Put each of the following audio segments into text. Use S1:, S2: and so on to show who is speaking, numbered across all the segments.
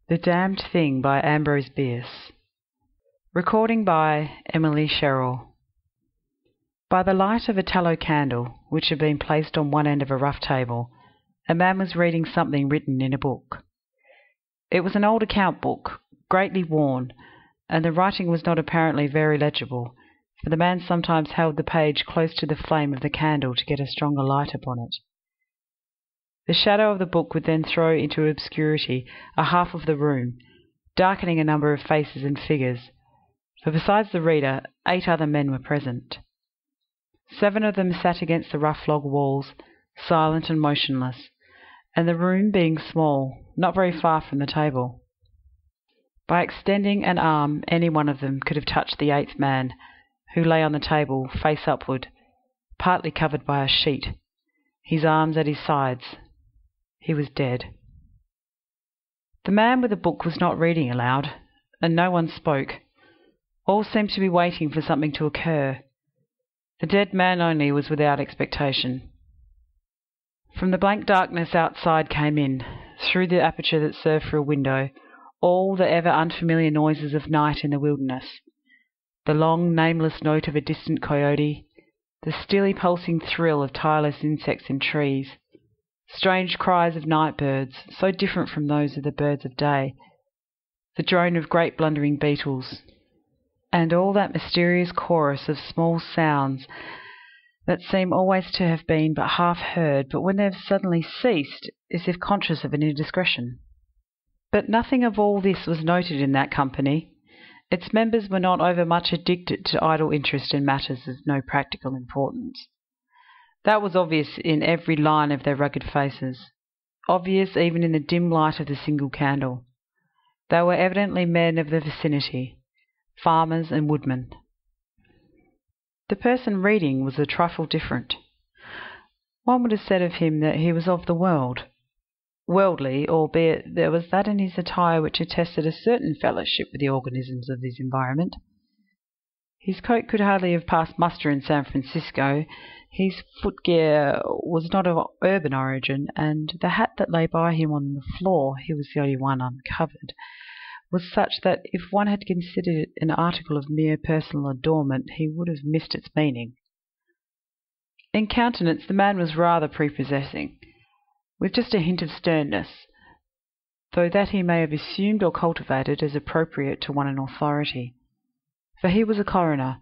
S1: The Damned Thing by Ambrose Bierce. Recording by Emily Sherrill. By the light of a tallow candle, which had been placed on one end of a rough table, a man was reading something written in a book. It was an old account book, greatly worn, and the writing was not apparently very legible, for the man sometimes held the page close to the flame of the candle to get a stronger light upon it. The shadow of the book would then throw into obscurity a half of the room, darkening a number of faces and figures, for besides the reader, 8 other men were present. 7 of them sat against the rough log walls, silent and motionless, and the room being small, not very far from the table. By extending an arm, any one of them could have touched the 8th man, who lay on the table, face upward, partly covered by a sheet, his arms at his sides. He was dead. The man with the book was not reading aloud, and no one spoke. All seemed to be waiting for something to occur. The dead man only was without expectation. From the blank darkness outside came in, through the aperture that served for a window, all the ever unfamiliar noises of night in the wilderness. The long, nameless note of a distant coyote, the stilly pulsing thrill of tireless insects in trees, strange cries of night birds, so different from those of the birds of day, the drone of great blundering beetles, and all that mysterious chorus of small sounds that seem always to have been but half heard, but when they have suddenly ceased, as if conscious of an indiscretion. But nothing of all this was noted in that company. Its members were not overmuch addicted to idle interest in matters of no practical importance. That was obvious in every line of their rugged faces, obvious even in the dim light of the single candle. They were evidently men of the vicinity, farmers and woodmen. The person reading was a trifle different. One would have said of him that he was of the world. Worldly, albeit there was that in his attire which attested a certain fellowship with the organisms of his environment. His coat could hardly have passed muster in San Francisco, his footgear was not of urban origin, and the hat that lay by him on the floor, he was the only one uncovered, was such that if one had considered it an article of mere personal adornment, he would have missed its meaning. In countenance the man was rather prepossessing, with just a hint of sternness, though that he may have assumed or cultivated as appropriate to one in authority. For he was a coroner.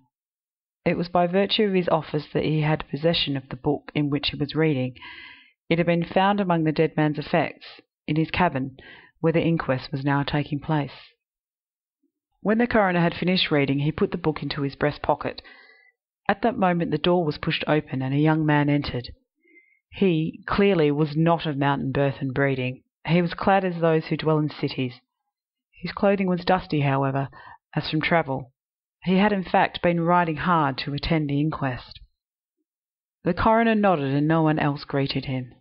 S1: It was by virtue of his office that he had possession of the book in which he was reading. It had been found among the dead man's effects, in his cabin, where the inquest was now taking place. When the coroner had finished reading, he put the book into his breast pocket. At that moment the door was pushed open, and a young man entered. He, clearly, was not of mountain birth and breeding. He was clad as those who dwell in cities. His clothing was dusty, however, as from travel. He had, in fact, been riding hard to attend the inquest. The coroner nodded, and no one else greeted him.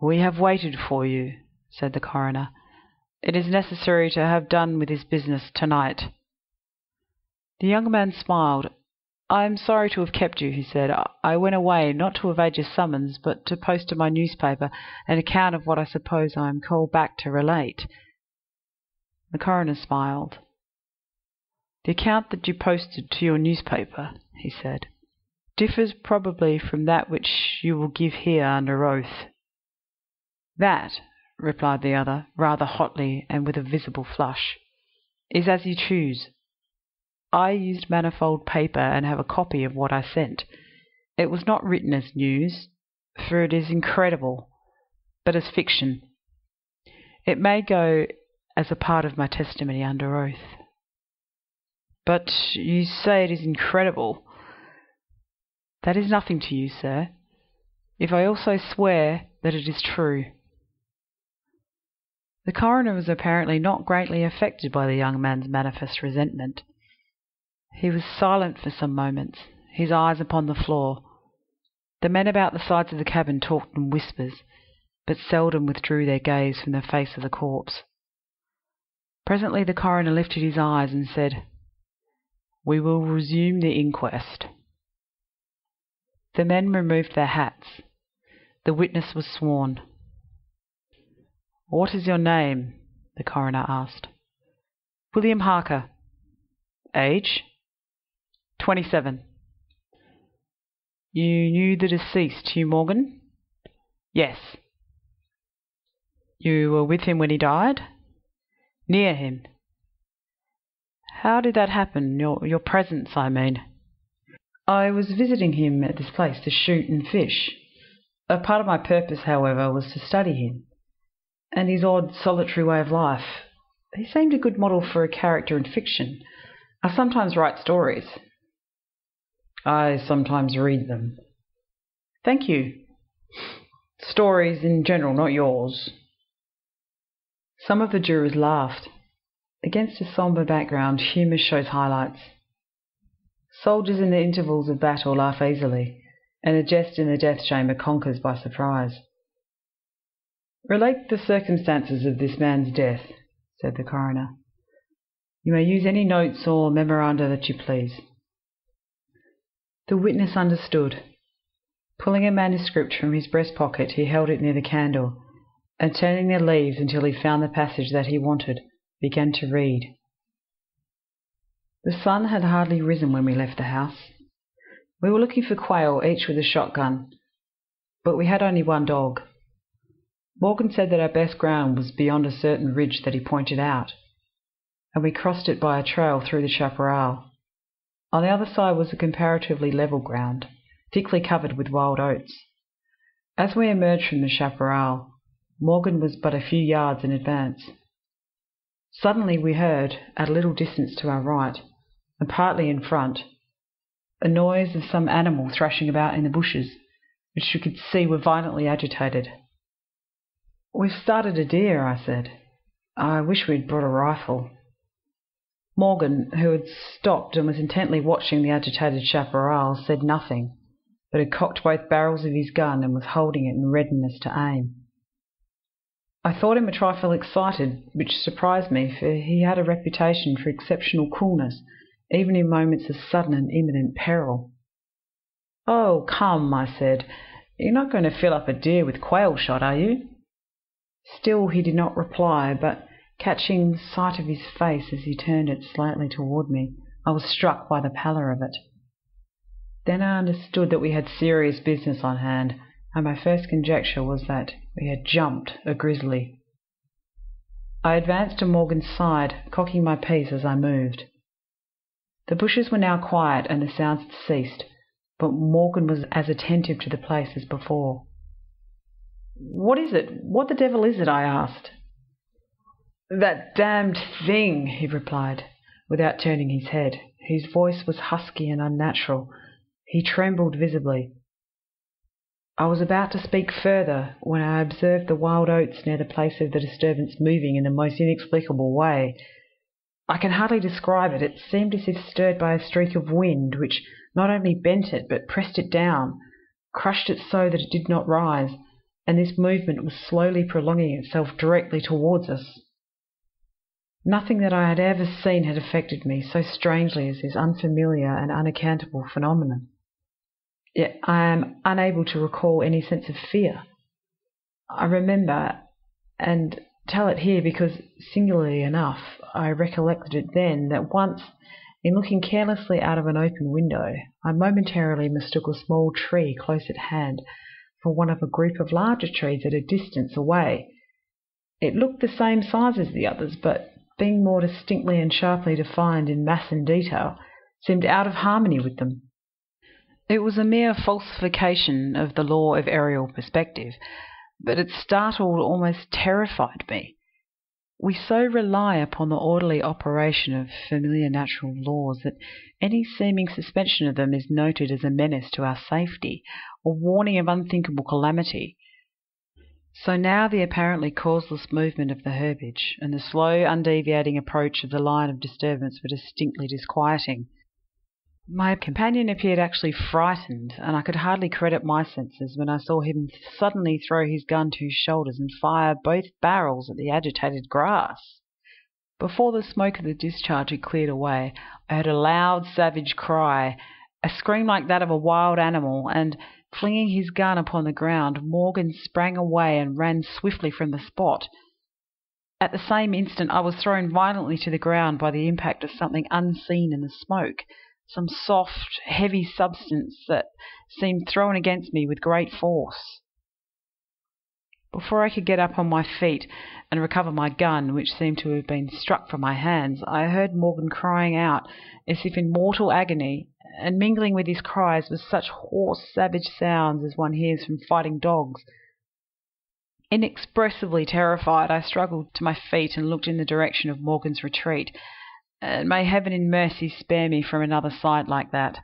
S1: "We have waited for you," said the coroner. "It is necessary to have done with this business tonight." The young man smiled. "I am sorry to have kept you," he said. "I went away, not to evade your summons, but to post to my newspaper an account of what I suppose I am called back to relate." The coroner smiled. "The account that you posted to your newspaper," he said, "differs probably from that which you will give here under oath." "That," replied the other, rather hotly and with a visible flush, "is as you choose. I used manifold paper and have a copy of what I sent. It was not written as news, for it is incredible, but as fiction. It may go as a part of my testimony under oath." "But you say it is incredible." "That is nothing to you, sir, if I also swear that it is true." The coroner was apparently not greatly affected by the young man's manifest resentment. He was silent for some moments, his eyes upon the floor. The men about the sides of the cabin talked in whispers, but seldom withdrew their gaze from the face of the corpse. Presently the coroner lifted his eyes and said, "We will resume the inquest." The men removed their hats. The witness was sworn. "What is your name?" the coroner asked. William Harker. Age? 27. You knew the deceased, Hugh Morgan? Yes. You were with him when he died? Near him. How did that happen? Your presence, I mean. I was visiting him at this place to shoot and fish. A part of my purpose, however, was to study him, and his odd, solitary way of life. He seemed a good model for a character in fiction. I sometimes write stories. I sometimes read them. Thank you. Stories in general, not yours. Some of the jurors laughed. Against a sombre background, humour shows highlights. Soldiers in the intervals of battle laugh easily, and a jest in the death chamber conquers by surprise. Relate the circumstances of this man's death, said the coroner. You may use any notes or memoranda that you please. The witness understood. Pulling a manuscript from his breast pocket, he held it near the candle, and turning the leaves until he found the passage that he wanted, began to read. The sun had hardly risen when we left the house. We were looking for quail, each with a shotgun, but we had only one dog. Morgan said that our best ground was beyond a certain ridge that he pointed out, and we crossed it by a trail through the chaparral. On the other side was a comparatively level ground, thickly covered with wild oats. As we emerged from the chaparral, Morgan was but a few yards in advance. Suddenly we heard, at a little distance to our right, and partly in front, a noise of some animal thrashing about in the bushes, which we could see were violently agitated. We've started a deer, I said. I wish we'd brought a rifle. Morgan, who had stopped and was intently watching the agitated chaparral, said nothing, but had cocked both barrels of his gun and was holding it in readiness to aim. I thought him a trifle excited, which surprised me, for he had a reputation for exceptional coolness, even in moments of sudden and imminent peril. Oh, come, I said. You're not going to fill up a deer with quail shot, are you? Still he did not reply, but catching sight of his face as he turned it slightly toward me, I was struck by the pallor of it. Then I understood that we had serious business on hand, and my first conjecture was that we had jumped a grizzly. I advanced to Morgan's side, cocking my piece as I moved. The bushes were now quiet and the sounds had ceased, but Morgan was as attentive to the place as before. What is it? What the devil is it? I asked. That damned thing, he replied, without turning his head. His voice was husky and unnatural. He trembled visibly. I was about to speak further when I observed the wild oats near the place of the disturbance moving in the most inexplicable way. I can hardly describe it. It seemed as if stirred by a streak of wind, which not only bent it but pressed it down, crushed it so that it did not rise, and this movement was slowly prolonging itself directly towards us. Nothing that I had ever seen had affected me so strangely as this unfamiliar and unaccountable phenomenon. Yet I am unable to recall any sense of fear. I remember, and tell it here because, singularly enough, I recollected it then, that once, in looking carelessly out of an open window, I momentarily mistook a small tree close at hand for one of a group of larger trees at a distance away. It looked the same size as the others, but being more distinctly and sharply defined in mass and detail, seemed out of harmony with them. It was a mere falsification of the law of aerial perspective, but it startled, almost terrified me. We so rely upon the orderly operation of familiar natural laws that any seeming suspension of them is noted as a menace to our safety, or warning of unthinkable calamity. So now the apparently causeless movement of the herbage and the slow, undeviating approach of the line of disturbance were distinctly disquieting. My companion appeared actually frightened, and I could hardly credit my senses when I saw him suddenly throw his gun to his shoulders and fire both barrels at the agitated grass. Before the smoke of the discharge had cleared away, I heard a loud, savage cry, a scream like that of a wild animal, and, flinging his gun upon the ground, Morgan sprang away and ran swiftly from the spot. At the same instant I was thrown violently to the ground by the impact of something unseen in the smoke, some soft, heavy substance that seemed thrown against me with great force. Before I could get up on my feet and recover my gun, which seemed to have been struck from my hands, I heard Morgan crying out as if in mortal agony, and mingling with his cries was such hoarse, savage sounds as one hears from fighting dogs. Inexpressibly terrified, I struggled to my feet and looked in the direction of Morgan's retreat, and may heaven in mercy spare me from another sight like that.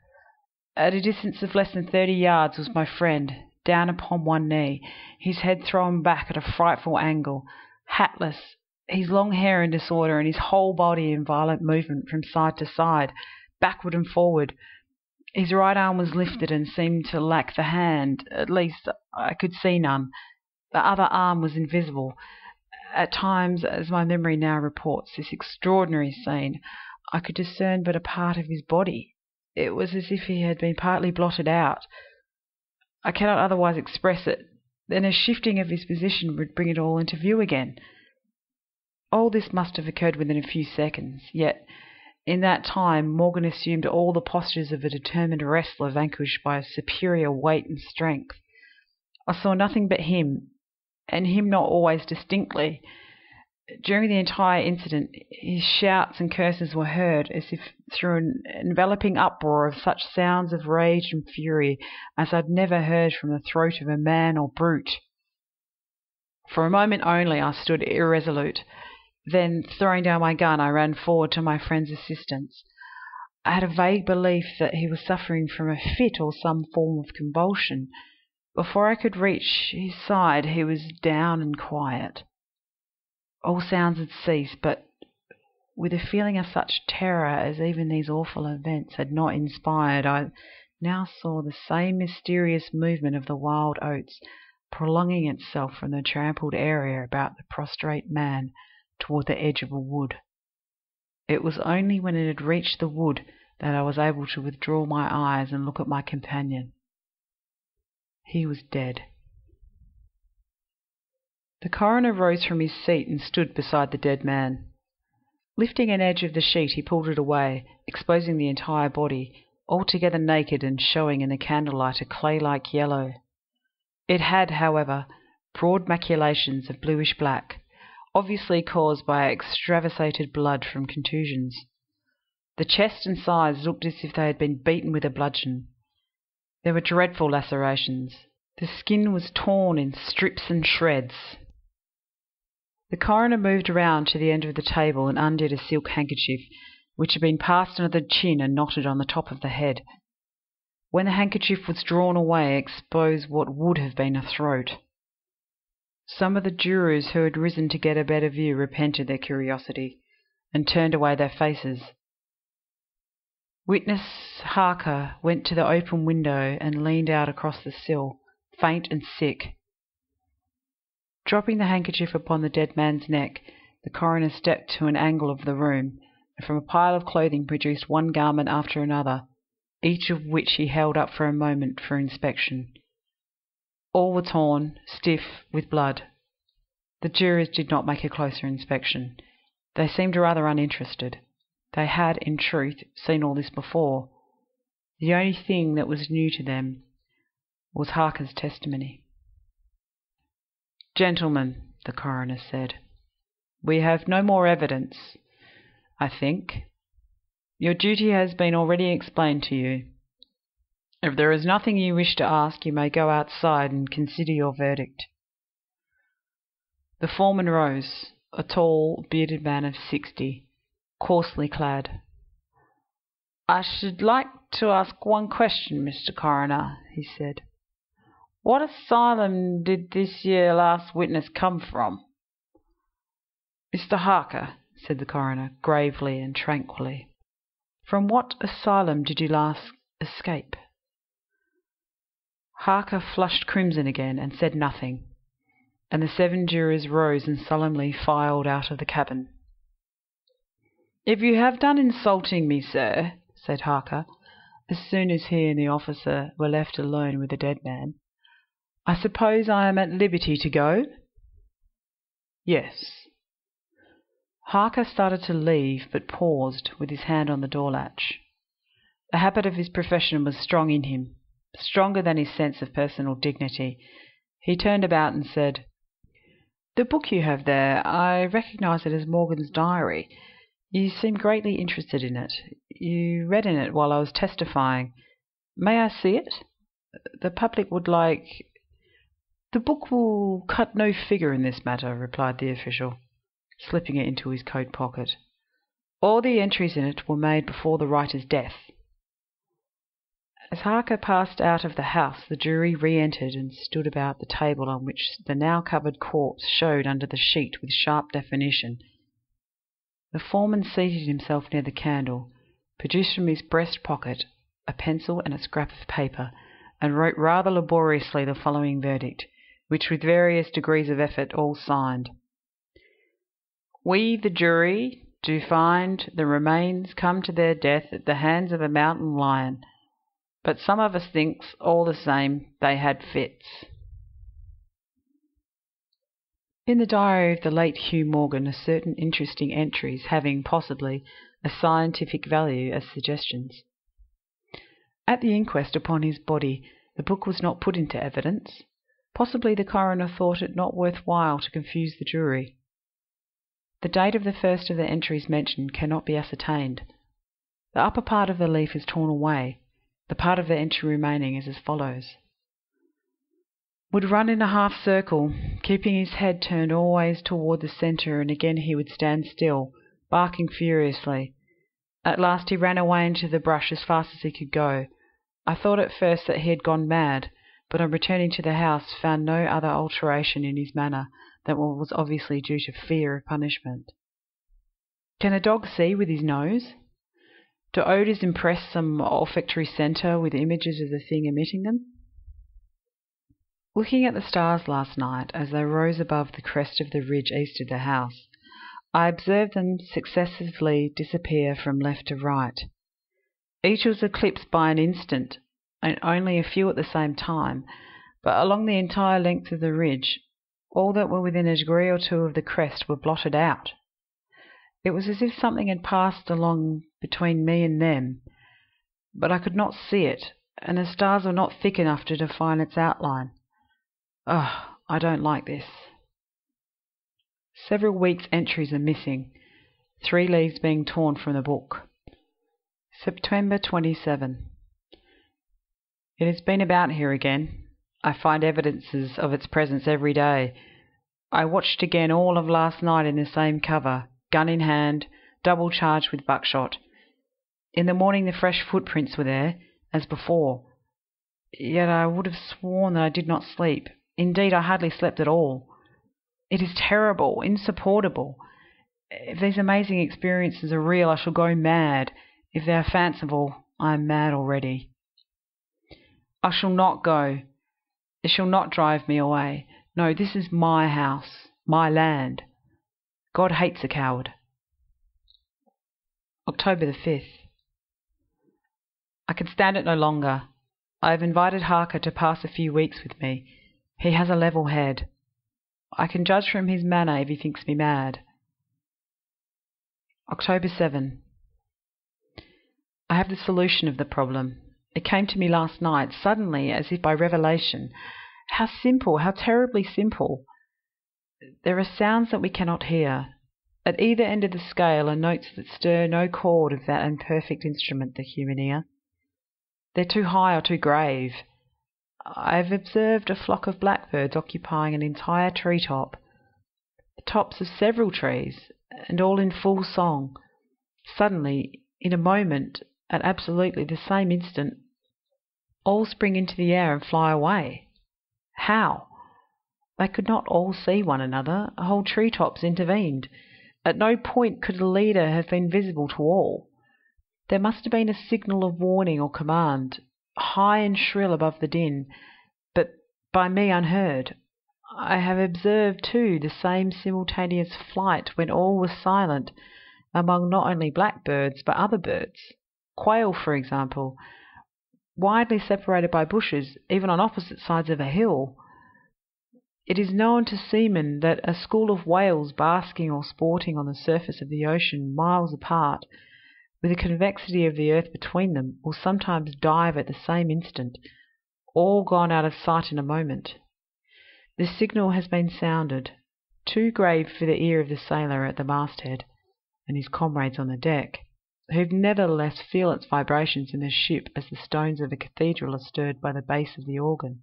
S1: At a distance of less than 30 yards was my friend, down upon one knee, his head thrown back at a frightful angle, hatless, his long hair in disorder, and his whole body in violent movement from side to side, backward and forward. His right arm was lifted and seemed to lack the hand, at least I could see none. The other arm was invisible. At times, as my memory now reports this extraordinary scene, I could discern but a part of his body. It was as if he had been partly blotted out. I cannot otherwise express it. Then a shifting of his position would bring it all into view again. All this must have occurred within a few seconds, yet in that time Morgan assumed all the postures of a determined wrestler vanquished by a superior weight and strength. I saw nothing but him, and him not always distinctly. During the entire incident, his shouts and curses were heard as if through an enveloping uproar of such sounds of rage and fury as I'd never heard from the throat of a man or brute. For a moment only I stood irresolute. Then, throwing down my gun, I ran forward to my friend's assistance. I had a vague belief that he was suffering from a fit or some form of convulsion. Before I could reach his side, he was down and quiet. All sounds had ceased, but with a feeling of such terror as even these awful events had not inspired, I now saw the same mysterious movement of the wild oats, prolonging itself from the trampled area about the prostrate man toward the edge of a wood. It was only when it had reached the wood that I was able to withdraw my eyes and look at my companion. He was dead. The coroner rose from his seat and stood beside the dead man. Lifting an edge of the sheet, he pulled it away, exposing the entire body, altogether naked and showing in the candlelight a clay-like yellow. It had, however, broad maculations of bluish-black, obviously caused by extravasated blood from contusions. The chest and sides looked as if they had been beaten with a bludgeon. There were dreadful lacerations. The skin was torn in strips and shreds. The coroner moved around to the end of the table and undid a silk handkerchief, which had been passed under the chin and knotted on the top of the head. When the handkerchief was drawn away, it exposed what would have been a throat. Some of the jurors who had risen to get a better view repented their curiosity and turned away their faces. Witness Harker went to the open window and leaned out across the sill, faint and sick. Dropping the handkerchief upon the dead man's neck, the coroner stepped to an angle of the room, and from a pile of clothing produced one garment after another, each of which he held up for a moment for inspection. All were torn, stiff, with blood. The jurors did not make a closer inspection. They seemed rather uninterested. They had, in truth, seen all this before. The only thing that was new to them was Harker's testimony. "Gentlemen," the coroner said, "we have no more evidence, I think. Your duty has been already explained to you. If there is nothing you wish to ask, you may go outside and consider your verdict." The foreman rose, a tall, bearded man of 60, coarsely clad. "I should like to ask one question, Mr. Coroner," he said. "What asylum did this year last witness come from?" "Mr. Harker," said the coroner, gravely and tranquilly, "from what asylum did you last escape?" Harker flushed crimson again and said nothing, and the 7 jurors rose and solemnly filed out of the cabin. "If you have done insulting me, sir," said Harker, as soon as he and the officer were left alone with the dead man, "I suppose I am at liberty to go?" "Yes." Harker started to leave, but paused, with his hand on the door latch. The habit of his profession was strong in him, stronger than his sense of personal dignity. He turned about and said, "The book you have there, I recognise it as Morgan's diary. You seem greatly interested in it. You read in it while I was testifying. May I see it? The public would like—" "The book will cut no figure in this matter," replied the official, slipping it into his coat pocket. "All the entries in it were made before the writer's death." As Harker passed out of the house, the jury re-entered and stood about the table on which the now covered corpse showed under the sheet with sharp definition. The foreman seated himself near the candle, produced from his breast pocket a pencil and a scrap of paper, and wrote rather laboriously the following verdict, which with various degrees of effort all signed. "We, the jury, do find the remains come to their death at the hands of a mountain lion, but some of us thinks, all the same, they had fits." In the diary of the late Hugh Morgan are certain interesting entries having, possibly, a scientific value as suggestions. At the inquest upon his body, the book was not put into evidence. Possibly the coroner thought it not worth while to confuse the jury. The date of the first of the entries mentioned cannot be ascertained. The upper part of the leaf is torn away. The part of the entry remaining is as follows: "Would run in a half circle, keeping his head turned always toward the centre, and again he would stand still, barking furiously. At last he ran away into the brush as fast as he could go. I thought at first that he had gone mad, but on returning to the house found no other alteration in his manner than what was obviously due to fear of punishment." Can a dog see with his nose? Do odours impress some olfactory centre with images of the thing emitting them? Looking at the stars last night as they rose above the crest of the ridge east of the house, I observed them successively disappear from left to right. Each was eclipsed by an instant, and only a few at the same time, but along the entire length of the ridge, all that were within a degree or two of the crest were blotted out. It was as if something had passed along between me and them, but I could not see it, and the stars were not thick enough to define its outline. Oh, I don't like this. Several weeks' entries are missing, 3 leaves being torn from the book. September 27. It has been about here again. I find evidences of its presence every day. I watched again all of last night in the same cover, gun in hand, double charged with buckshot. In the morning the fresh footprints were there, as before. Yet I would have sworn that I did not sleep. Indeed, I hardly slept at all. It is terrible, insupportable. If these amazing experiences are real, I shall go mad. If they are fanciful, I am mad already. I shall not go. It shall not drive me away. No, this is my house, my land. God hates a coward. October the 5th. I can stand it no longer. I have invited Harker to pass a few weeks with me. He has a level head. I can judge from his manner if he thinks me mad. October 7. I have the solution of the problem. It came to me last night, suddenly, as if by revelation. How simple, how terribly simple. There are sounds that we cannot hear. At either end of the scale are notes that stir no chord of that imperfect instrument, the human ear. They're too high or too grave. I have observed a flock of blackbirds occupying an entire tree-top, the tops of several trees, and all in full song. Suddenly, in a moment, at absolutely the same instant, all spring into the air and fly away. How? They could not all see one another. Whole tree-tops intervened. At no point could a leader have been visible to all. There must have been a signal of warning or command, high and shrill above the din, but by me unheard. I have observed, too, the same simultaneous flight, when all was silent, among not only blackbirds but other birds. Quail, for example, widely separated by bushes, even on opposite sides of a hill. It is known to seamen that a school of whales basking or sporting on the surface of the ocean miles apart, with the convexity of the earth between them, will sometimes dive at the same instant, all gone out of sight in a moment. The signal has been sounded, too grave for the ear of the sailor at the masthead and his comrades on the deck, who nevertheless feel its vibrations in the ship as the stones of a cathedral are stirred by the bass of the organ.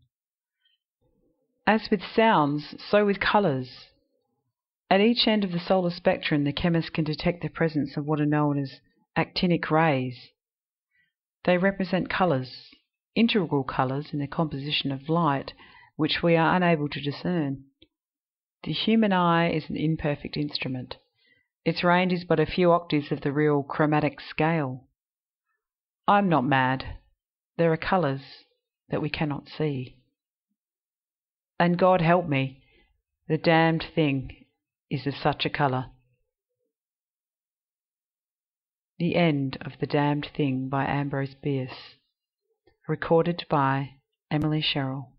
S1: As with sounds, so with colours. At each end of the solar spectrum the chemist can detect the presence of what are known as actinic rays. They represent colours, integral colours in the composition of light, which we are unable to discern. The human eye is an imperfect instrument. Its range is but a few octaves of the real chromatic scale. I'm not mad. There are colours that we cannot see. And God help me, the damned thing is of such a colour. The End of The Damned Thing by Ambrose Bierce. Recorded by Emily Sherrill.